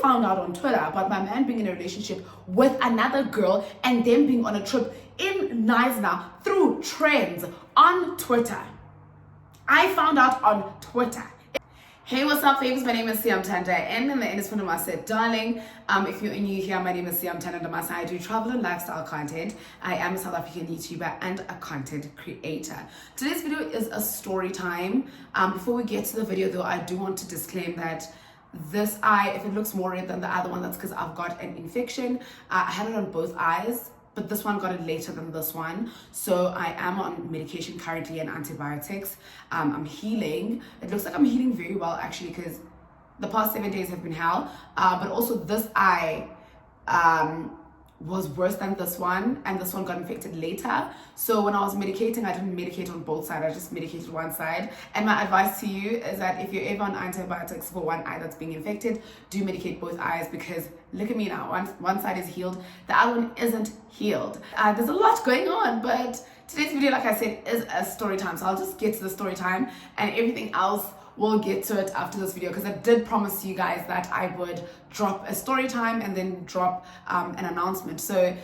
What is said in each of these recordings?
found out on Twitter about my man being in a relationship with another girl and them being on a trip in Knysna through trends on Twitter. I found out on Twitter. Hey, what's up, faves? My name is siyamthandandamase. Darling, if you're new here, my name is siyamthandandamase. I do travel and lifestyle content. I am a South African YouTuber and a content creator. Today's video is a story time. Before we get to the video though, I do want to disclaim that this eye, if it looks more red than the other one, that's because I've got an infection. I had it on both eyes, but this one got it later than this one. So I am on medication currently and antibiotics. I'm healing. It looks like I'm healing very well actually, because the past 7 days have been hell. But also this eye was worse than this one, and this one got infected later. So when I was medicating, I didn't medicate on both sides, I just medicated one side. And my advice to you is that if you're ever on antibiotics for one eye that's being infected, do medicate both eyes, because look at me now, one side is healed, the other one isn't healed. There's a lot going on, but today's video, like I said, is a story time. So I'll just get to the story time, and everything else we'll get to it after this video, because I did promise you guys that I would drop a story time and then drop an announcement. So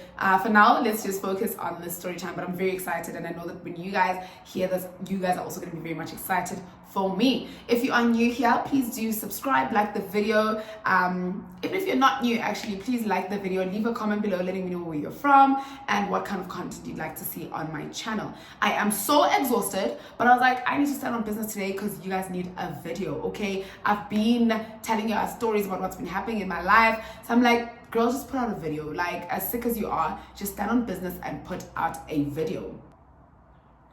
for now, let's just focus on this story time. But I'm very excited, and I know that when you guys hear this, you guys are also going to be very much excited for me. If you are new here, please do subscribe, like the video. Even if you're not new, actually, please like the video, leave a comment below letting me know where you're from and what kind of content you'd like to see on my channel. I am so exhausted, but I was like, I need to stand on business today because you guys need a video, okay? I've been telling you stories about what's been happening in my life, so I'm like, girl, just put out a video. Like, as sick as you are, just stand on business and put out a video.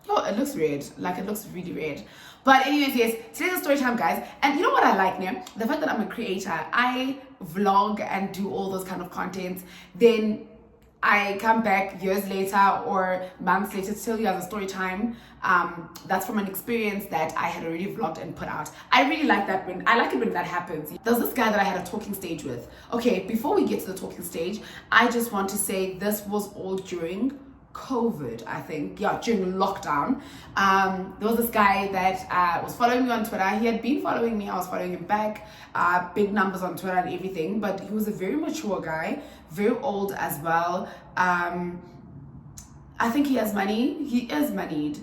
Oh, it looks red. Like, it looks really red. But anyways, yes, today's a story time, guys. And you know what I like now? The fact that I'm a creator. I vlog and do all those kind of contents. Then I come back years later or months later to tell you guys a story time. That's from an experience that I had already vlogged and put out. I really like that I like it when that happens. There's this guy that I had a talking stage with. Okay, before we get to the talking stage, I just want to say this was all during COVID, I think. Yeah, during lockdown. There was this guy that was following me on Twitter. He had been following me, I was following him back. Big numbers on Twitter and everything, but he was a very mature guy, very old as well. I think he has money. He is moneyed.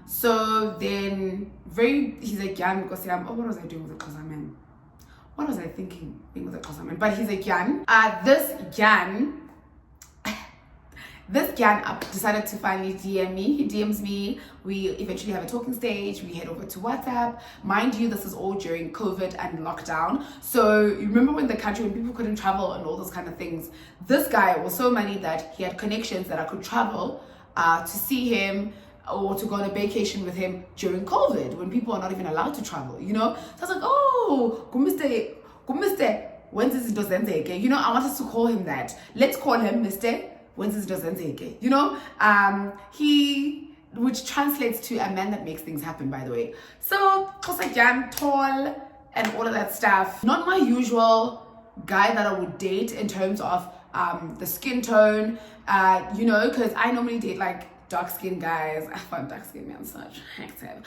So then he's like, Jan, because what was I doing with the Kosaman? What was I thinking being with the Kosaman? But he's like, Jan. This Jan decided to finally DM me. He DMs me. We eventually have a talking stage. We head over to WhatsApp. Mind you, this is all during COVID and lockdown. So you remember when people couldn't travel and all those kind of things. This guy was so money that he had connections that I could travel to see him or to go on a vacation with him during COVID when people are not even allowed to travel, you know? So I was like, oh, Mr. When's this doesn't again? You know, I want us to call him that. Let's call him Mr. You know, which translates to a man that makes things happen, by the way. So Kosajan, tall and all of that stuff. Not my usual guy that I would date in terms of the skin tone, you know, because I normally date like dark skinned guys. I find dark skinned men so attractive.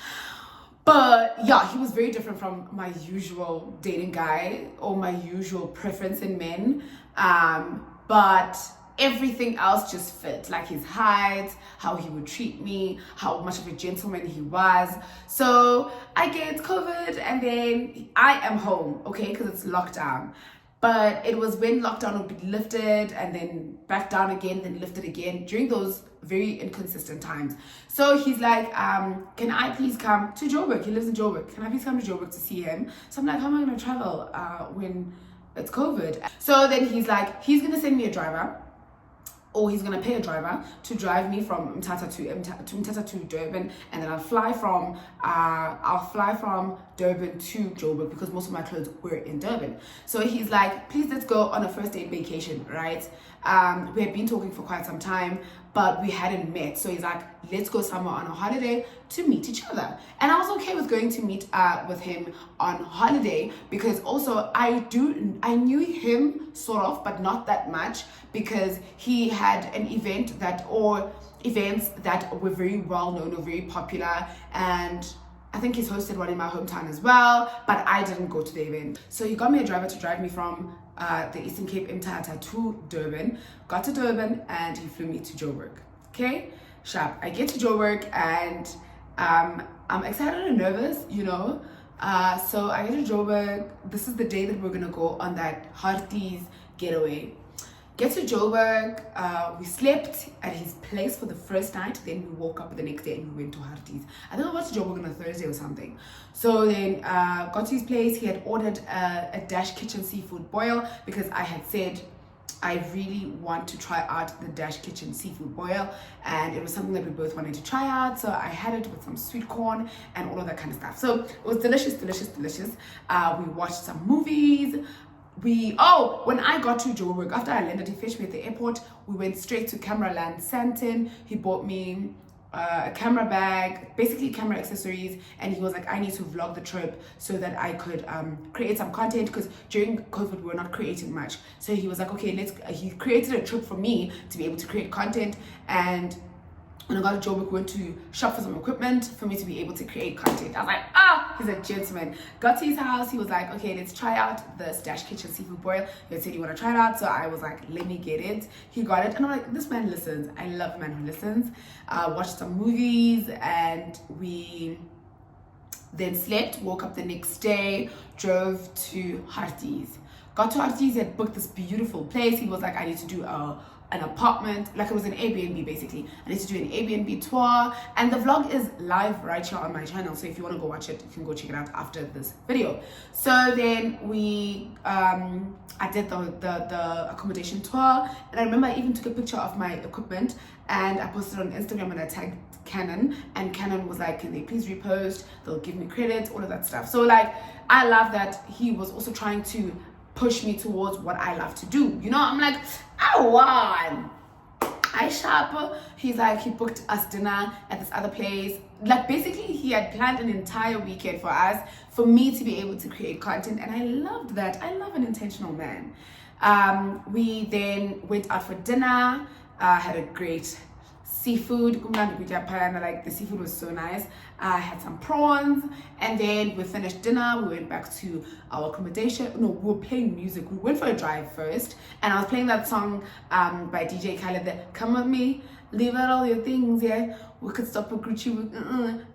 But yeah, he was very different from my usual dating guy or my usual preference in men. But everything else just fit, like his height, how he would treat me, how much of a gentleman he was. So I get COVID and then I am home, okay, because it's lockdown. But it was when lockdown would be lifted and then back down again, then lifted again during those very inconsistent times. So he's like, can I please come to Joburg? He lives in Joburg. Can I please come to Joburg to see him? So I'm like, how am I going to travel when it's COVID? So then he's like, he's going to send me a driver, or he's gonna pay a driver to drive me from Mthatha to Durban, and then I'll fly from Durban to Joburg because most of my clothes were in Durban. So he's like, please, let's go on a first date vacation, right? We had been talking for quite some time, but we hadn't met. So he's like, let's go somewhere on a holiday to meet each other. And I was okay with going to meet with him on holiday, because also I knew him sort of, but not that much, because he had an events that were very well known or very popular, and I think he's hosted one in my hometown as well, but I didn't go to the event. So he got me a driver to drive me from the Eastern Cape Mthatha to Durban. Got to Durban and he flew me to Joburg. Okay, sharp. I get to Joburg and I'm excited and nervous, you know. So I get to Joburg. This is the day that we're gonna go on that Harties getaway. Get to Joburg, we slept at his place for the first night, then we woke up the next day and we went to Harties. I think I went to Joburg on a Thursday or something. So then got to his place. He had ordered a Dash Kitchen seafood boil because I had said I really want to try out the Dash Kitchen seafood boil, and it was something that we both wanted to try out. So I had it with some sweet corn and all of that kind of stuff. So it was delicious. We watched some movies. When I got to Joburg, after I landed, he fetched me at the airport. We went straight to Cameraland Sandton. He bought me a camera bag, basically camera accessories, and he was like, I need to vlog the trip so that I could create some content, because during COVID we were not creating much. So he was like, okay, he created a trip for me to be able to create content. And when I got to Joburg, we went to shop for some equipment for me to be able to create content. I was like, he's a gentleman. Got to his house, he was like, okay, let's try out the Dash Kitchen seafood boil. He said, you want to try it out? So I was like, let me get it. He got it, and I'm like, this man listens. I love a man who listens. Watched some movies, and we then slept, woke up the next day, drove to Harties. Got to Harties, he had booked this beautiful place. He was like, I need to do an apartment, like it was an Airbnb basically. I need to do an Airbnb tour, and the vlog is live right here on my channel, so if you want to go watch it, you can go check it out after this video. So then I did the accommodation tour, and I remember I even took a picture of my equipment and I posted it on Instagram, and I tagged Canon, and Canon was like, can they please repost, they'll give me credit, all of that stuff. So like, I love that he was also trying to push me towards what I love to do, you know. I'm like, I won. I shop. He's like, he booked us dinner at this other place. Like basically he had planned an entire weekend for us, for me to be able to create content, and I loved that. I love an intentional man. We then went out for dinner, had a great seafood, like the seafood was so nice. I had some prawns, and then we finished dinner. We went back to our accommodation. No, we were playing music. We went for a drive first, and I was playing that song by DJ Khaled, that Come With Me, Leave Out All Your Things, yeah, we could stop a Gucci with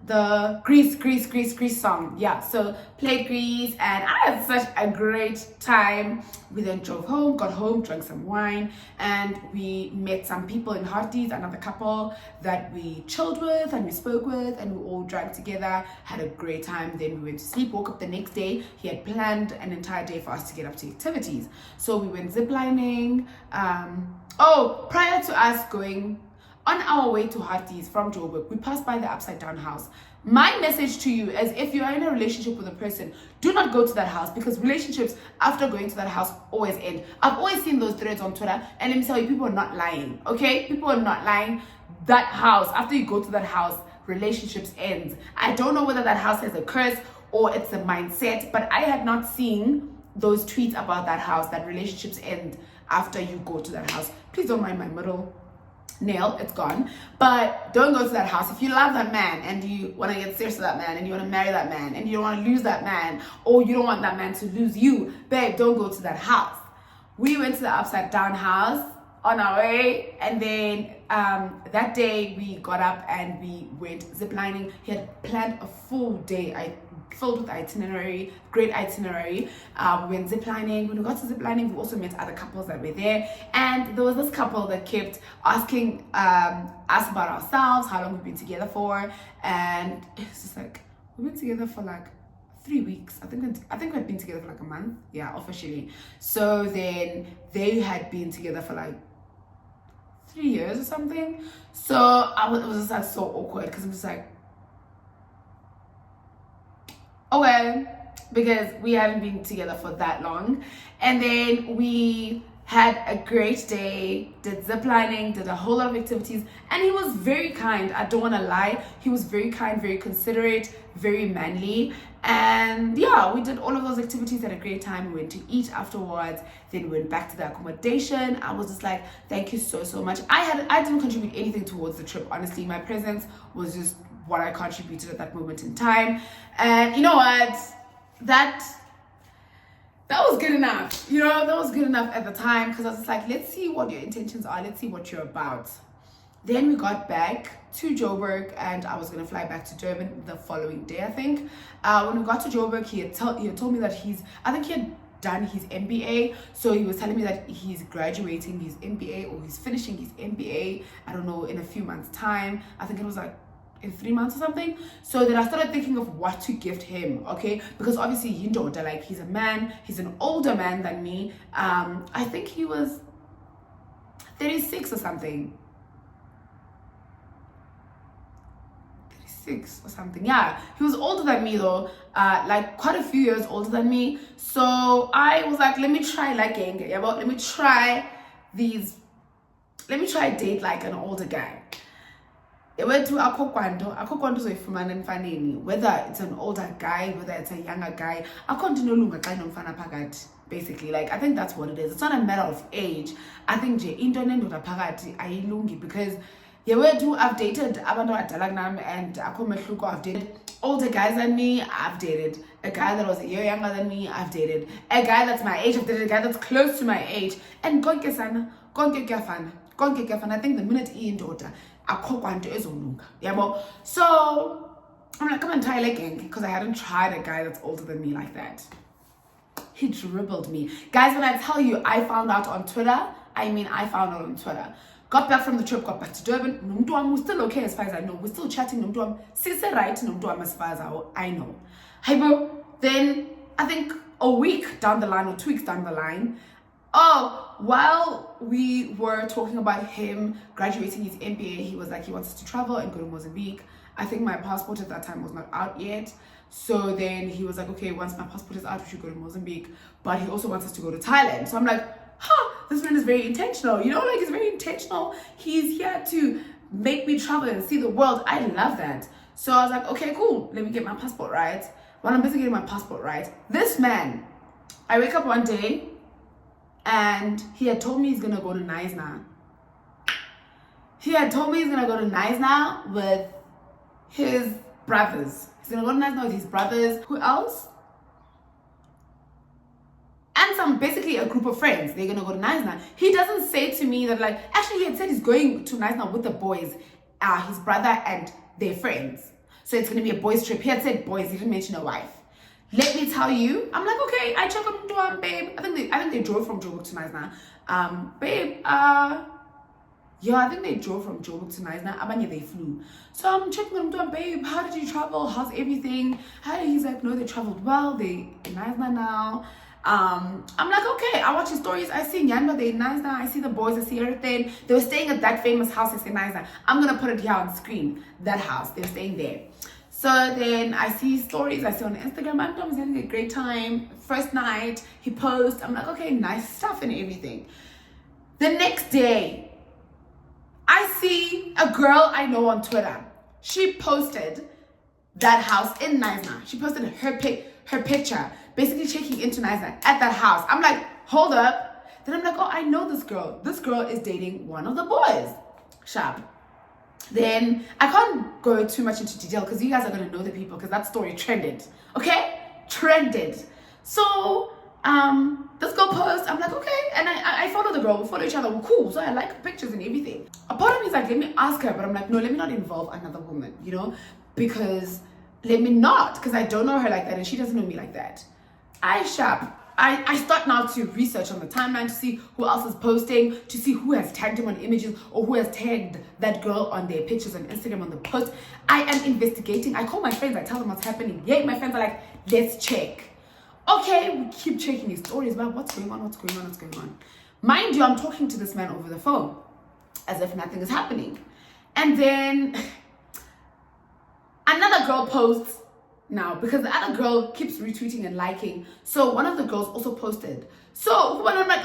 the Grease song. Yeah, so played Grease, and I had such a great time. We then drove home, got home, drank some wine, and we met some people in Harties, another couple that we chilled with and we spoke with, and we all drank together, had a great time. Then we went to sleep, woke up the next day. He had planned an entire day for us to get up to activities. So we went ziplining. Prior to us going on our way to Harties from Joburg, we passed by the upside down house. My message to you is, if you are in a relationship with a person, do not go to that house, because relationships after going to that house always end. I've always seen those threads on Twitter, and let me tell you, people are not lying, okay? People are not lying. That house, after you go to that house, relationships end. I don't know whether that house has a curse or it's a mindset, but I had not seen those tweets about that house, that relationships end after you go to that house. Please don't mind my middle nail, it's gone. But don't go to that house. If you love that man and you want to get serious with that man and you want to marry that man and you don't want to lose that man, or you don't want that man to lose you, babe, don't go to that house. We went to the upside down house on our way, and then that day we got up and we went ziplining. He had planned a full day, filled with itinerary, great itinerary. We went ziplining. When we got to ziplining, we also met other couples that were there, and there was this couple that kept asking us about ourselves, how long we've been together for, and it's just like, we've been together for like 3 weeks. I think we'd been together for like a month, yeah, officially. So then they had been together for like 3 years or something. So it was just like so awkward, because I'm just like, okay, because we haven't been together for that long. And then we had a great day, did ziplining, did a whole lot of activities, and he was very kind. I don't want to lie, he was very kind, very considerate, very manly. And yeah, we did all of those activities, had a great time. We went to eat afterwards, then we went back to the accommodation. I was just like, thank you so much. I didn't contribute anything towards the trip, honestly. My presence was just what I contributed at that moment in time. And you know what? That was good enough. You know, that was good enough at the time, because I was just like, let's see what your intentions are. Let's see what you're about. Then we got back to Joburg, and I was going to fly back to Durban the following day, I think. When we got to Joburg, he had told me that I think he had done his MBA. So he was telling me that he's graduating his MBA, or he's finishing his MBA, I don't know, in a few months' time. I think it was like in 3 months or something. So then I started thinking of what to gift him, okay? Because obviously, like, he's a man, he's an older man than me. I think he was 36 or something. 36 or something. Yeah, he was older than me though, like quite a few years older than me. So I was like, let me try liking, yeah, but let me try date like an older guy. It went to akho zoyifumana emfaneni, whether it's an older guy, whether it's a younger guy. Basically, like, I think that's what it is. It's not a matter of age. I think into nendoda phakathi ayilungi, because I've dated abantu abadala kunami, and akho mehluko. I've dated older guys than me. I've dated a guy that was a year younger than me. I've dated a guy that's my age. I've dated a guy that's close to my age. And konke kuyafana. I think the minute daughter, akho kwanto ezolunga, yabo. So I'm like, come and try again, because I hadn't tried a guy that's older than me like that. He dribbled me, guys. When I tell you, I found out on Twitter. Got back from the trip, got back to Durban. Nomntwam was still okay as far as I know. We're still chatting. Nomntwam, sise right. Nomntwam as far as I know. Hey, bro. Then I think a week down the line, or 2 weeks down the line, while we were talking about him graduating his MBA, he was like, he wants us to travel and go to Mozambique. I think my passport at that time was not out yet. So then he was like, okay, once my passport is out, we should go to Mozambique. But he also wants us to go to Thailand. So I'm like, this man is very intentional. You know, like, he's very intentional. He's here to make me travel and see the world. I love that. So I was like, okay, cool. Let me get my passport right. While I'm busy getting my passport right, this man, I wake up one day and he had told me he's going to go to Naisna. With his brothers. He's going to go to Naisna with his brothers. Who else? And basically a group of friends. They're going to go to Naisna. He doesn't say to me that, like, actually he had said he's going to Naisna with the boys, his brother and their friends. So it's going to be a boys trip. He had said boys. He didn't mention a wife. Let me tell you, I'm like, okay, I check on Mtuam, babe. I think they drove from Joburg to Naisna. Babe, yeah, I think they drove from Joburg to Naisna. Abanye, they flew. So I'm checking on Mtuam, babe, how did you travel? How's everything? He's like, no, they traveled well. They in Naisna now. I'm like, okay, I watch his stories. I see Nyanba, they in Naisna. I see the boys, I see everything. They were staying at that famous house in Naisna. I'm going to put it here on screen. That house, they were staying there. So then I see stories, I see on Instagram, my mom was having a great time. First night, he posts. I'm like, okay, nice stuff and everything. The next day, I see a girl I know on Twitter. She posted that house in Naisna. She posted her picture, basically checking into Naisna at that house. I'm like, hold up. Then I'm like, oh, I know this girl. This girl is dating one of the boys. Sharp. Then I can't go too much into detail because you guys are going to know the people, because that story trended. Okay? Trended. So this girl posts. I'm like, okay. And I follow the girl. We follow each other. We're cool. So I like her pictures and everything. A part of me is like, let me ask her. But I'm like, no, let me not involve another woman, you know? Because let me not. Because I don't know her like that and she doesn't know me like that. I start now to research on the timeline to see who else is posting, to see who has tagged him on images or who has tagged that girl on their pictures on Instagram on the post. I am investigating. I call my friends. I tell them what's happening. Yay, my friends are like, let's check. Okay, we keep checking his stories about what's going on. Mind you, I'm talking to this man over the phone as if nothing is happening. And then another girl posts now, because the other girl keeps retweeting and liking. So one of the girls also posted. So when I'm like,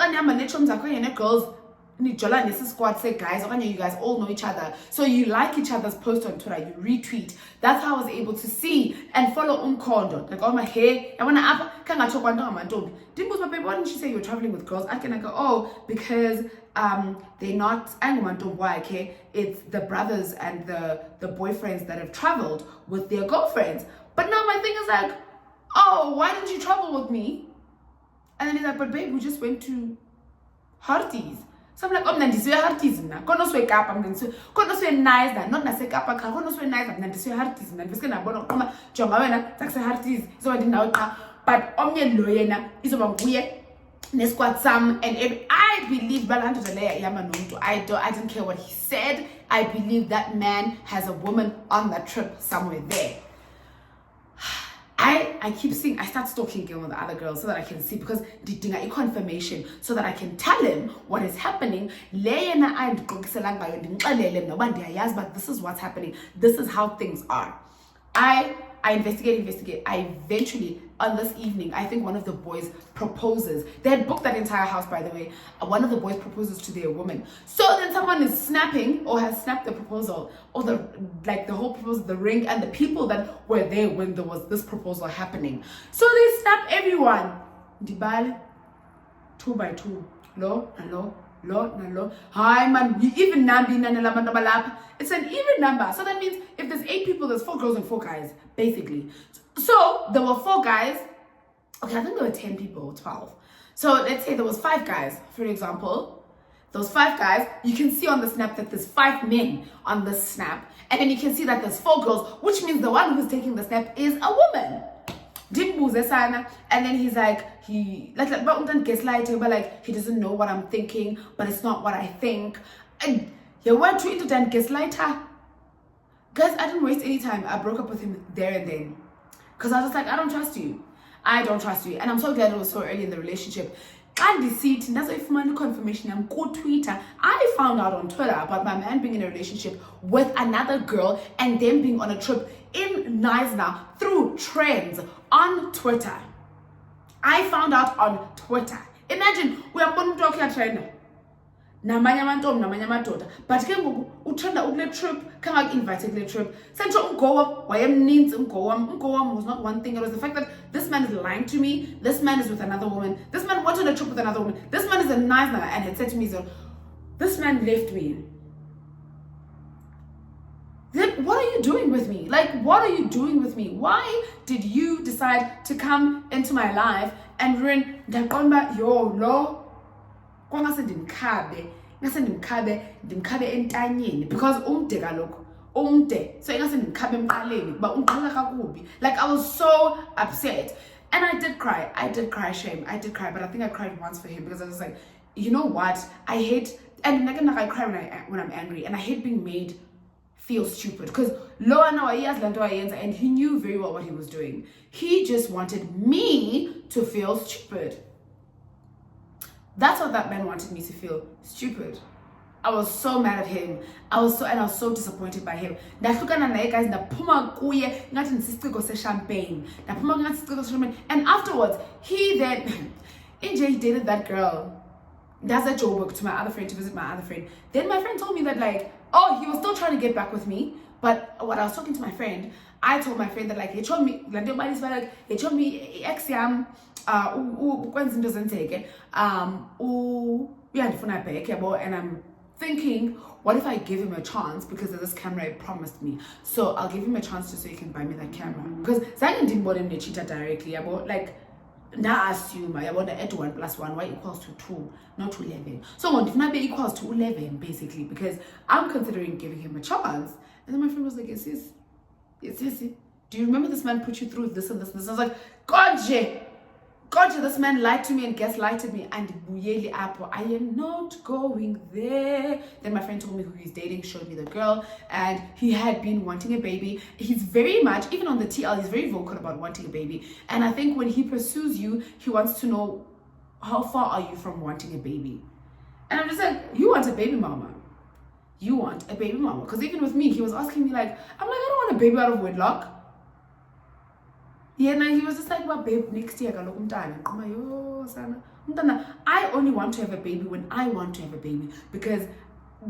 girls, nijola nesi squad say guys, or you guys all know each other, so you like each other's post on Twitter, you retweet. That's how I was able to see and follow umkondo. Like, oh my hair, I wanna up kangacho kwando amantombi. Dimples, my baby, why didn't you say you were traveling with girls? I go, oh, because they're not okay? It's the brothers and the boyfriends that have traveled with their girlfriends. But now my thing is like, oh, why didn't you travel with me? And then he's like, but babe, we just went to Harties. So I'm like, oh, nandiswe Harties na. Kono swe kapa, kono swe nice na. Not na se kapa ka, kono swe nice na. Nandiswe Harties na. Nandiswe na bono kama jonga wena takse Harties. So I didn't know ka. But omye loye na. Iso banguye. Nesquad Sam and I believe I didn't care what he said. I believe that man has a woman on that trip somewhere there. I keep seeing, I start stalking him with the other girls so that I can see, because didinga confirmation so that I can tell him what is happening. But this is what's happening. This is how things are. I investigate. I eventually, on this evening, I think one of the boys proposes. They had booked that entire house, by the way. One of the boys proposes to their woman. So then someone is snapping or has snapped the proposal, or the whole proposal, the ring, and the people that were there when there was this proposal happening. So they snap everyone. Dibal, 2 by 2. Low and low. Hi man, even it's an even number. So that means if there's 8 people, there's 4 girls and 4 guys, basically. So there were 4 guys. Okay, I think there were 10 people, 12. So let's say there was 5 guys, for example. Those 5 guys, you can see on the snap that there's 5 men on the snap. And then you can see that there's 4 girls, which means the one who's taking the snap is a woman. And then he's like, he doesn't know what I'm thinking, but it's not what I think. And you went to into that gaslighter. Guys, I didn't waste any time. I broke up with him there and then, because I was just like, I don't trust you. And I'm so glad it was so early in the relationship. And deceit, and that's why for my confirmation, I'm go Twitter. I found out on Twitter about my man being in a relationship with another girl and them being on a trip in Neisner through trends on Twitter. I found out on Twitter. Imagine, we are going to talk about trend. Namanya madoda. But ke ngoku uthanda ukule trip, kanga invited kule trip. Sentsho umgowa wayemninzi umgowa was not one thing. It was the fact that this man is lying to me. This man is with another woman. This man went on a trip with another woman. This man is a nice man and had said to me, so this man left me. Then what are you doing with me? What are you doing with me? Why did you decide to come into my life and ruin ndaqomba yo lo? Ngase ndimkhabe entanyeni, because umde kaloku so ingase ndimkhabe emqaleni kuba ungiqala kakubi. I was so upset, and I did cry, shame, I did cry, but I think I cried once for him, because I was like, you know what, I hate, and I cry when I'm angry, and I hate being made feel stupid, because and he knew very well what he was doing. He just wanted me to feel stupid. That's what that man wanted me to feel, stupid. I was so mad at him. I was so disappointed by him. Guys, champagne. And afterwards, he then he dated that girl. That's a joke to my other friend, to visit my other friend. Then my friend told me that he was still trying to get back with me. But when I was talking to my friend, I told my friend that he told me ex yam ukwenza into zenzeke uyandifuna back yabo, and I'm thinking, what if I give him a chance, because of this camera he promised me, so I'll give him a chance so he can buy me that camera, because zange ndinibone mnechita directly yabo, na assume yabo that 1 + 1 y equals to 2, not 11. So ndifuna be equals to 11 basically, because I'm considering giving him a chance. And then my friend was like, yes, do you remember this man put you through this and this and this? I was like, God, this man lied to me and gaslighted me, and buyeli apo, I am not going there. Then my friend told me who he's dating, showed me the girl, and he had been wanting a baby. He's very much, even on the TL, he's very vocal about wanting a baby. And I think when he pursues you, he wants to know, how far are you from wanting a baby? And I'm just like, you want a baby mama. You want a baby mama. Because even with me, he was asking me I'm like, I don't want a baby out of wedlock. Yeah, now he was just like, well, babe, next year I only want to have a baby when I want to have a baby, because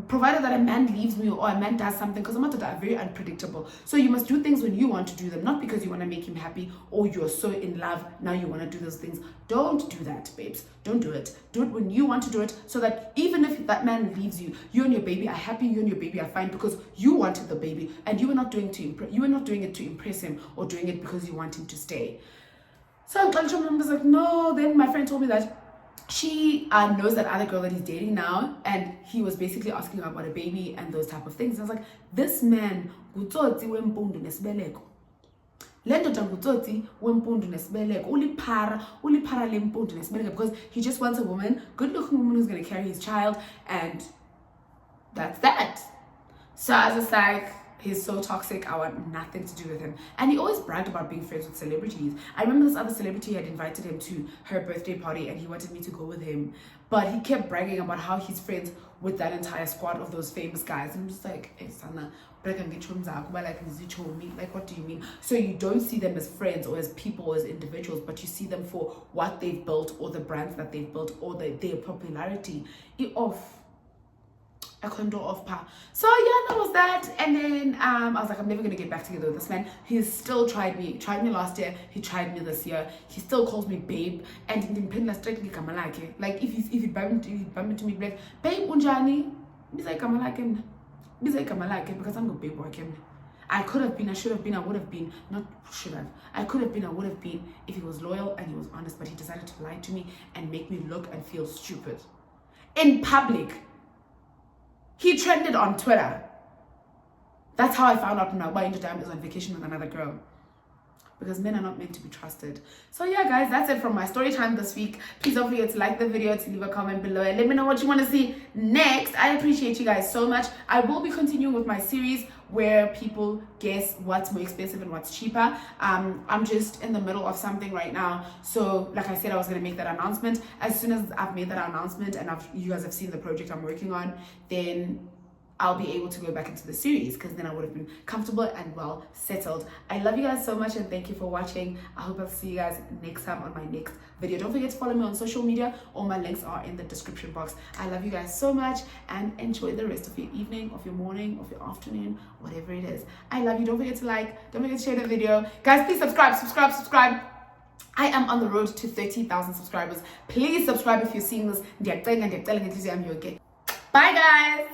provided that a man leaves me or a man does something, because I'm very unpredictable. So you must do things when you want to do them, not because you want to make him happy or you're so in love now you want to do those things. Don't do that, babes. Don't do it. Do it when you want to do it, so that even if that man leaves you, you and your baby are happy, you and your baby are fine, because you wanted the baby and you were not doing it to impress him or doing it because you want him to stay. So I was like, no. Then my friend told me that she knows that other girl that he's dating now, and he was basically asking her about a baby and those type of things. And I was like, this man ngutsotsi wempundu nesibeleko. Lendoda ngutsotsi wempundu nesibeleko. Ulipara lempundu nesibeleko, because he just wants a woman, good looking woman, who's going to carry his child, and that's that. So I was just like, he's so toxic, I want nothing to do with him. And he always bragged about being friends with celebrities. I remember this other celebrity had invited him to her birthday party and he wanted me to go with him. But he kept bragging about how he's friends with that entire squad of those famous guys. And I'm just like, hey, Sana, like, what do you mean? So you don't see them as friends or as people or as individuals, but you see them for what they've built or the brands that they've built or their popularity. I couldn't do off par. So yeah, that was that. And then I was like, I'm never gonna get back together with this man. He's still tried me last year, he tried me this year. He still calls me babe, and like if he bump into me, like, babe unjani, because I'm a babe work him. I could have been, I should have been, I would have been, not should have. I could have been, I would have been if he was loyal and he was honest, but he decided to lie to me and make me look and feel stupid in public. He trended on Twitter. That's how I found out now why Indodam is on vacation with another girl. Because men are not meant to be trusted. So yeah, guys, that's it from my story time this week. Please don't forget to like the video, to leave a comment below, and let me know what you want to see next. I appreciate you guys so much. I will be continuing with my series where people guess what's more expensive and what's cheaper. I'm just in the middle of something right now. So like I said, I was going to make that announcement. As soon as I've made that announcement and you guys have seen the project I'm working on, then I'll be able to go back into the series, because then I would have been comfortable and well settled. I love you guys so much and thank you for watching. I hope I'll see you guys next time on my next video. Don't forget to follow me on social media. All my links are in the description box. I love you guys so much and enjoy the rest of your evening, of your morning, of your afternoon, whatever it is. I love you. Don't forget to like, don't forget to share the video. Guys, please subscribe. I am on the road to 30,000 subscribers. Please subscribe if you're seeing this. Bye guys.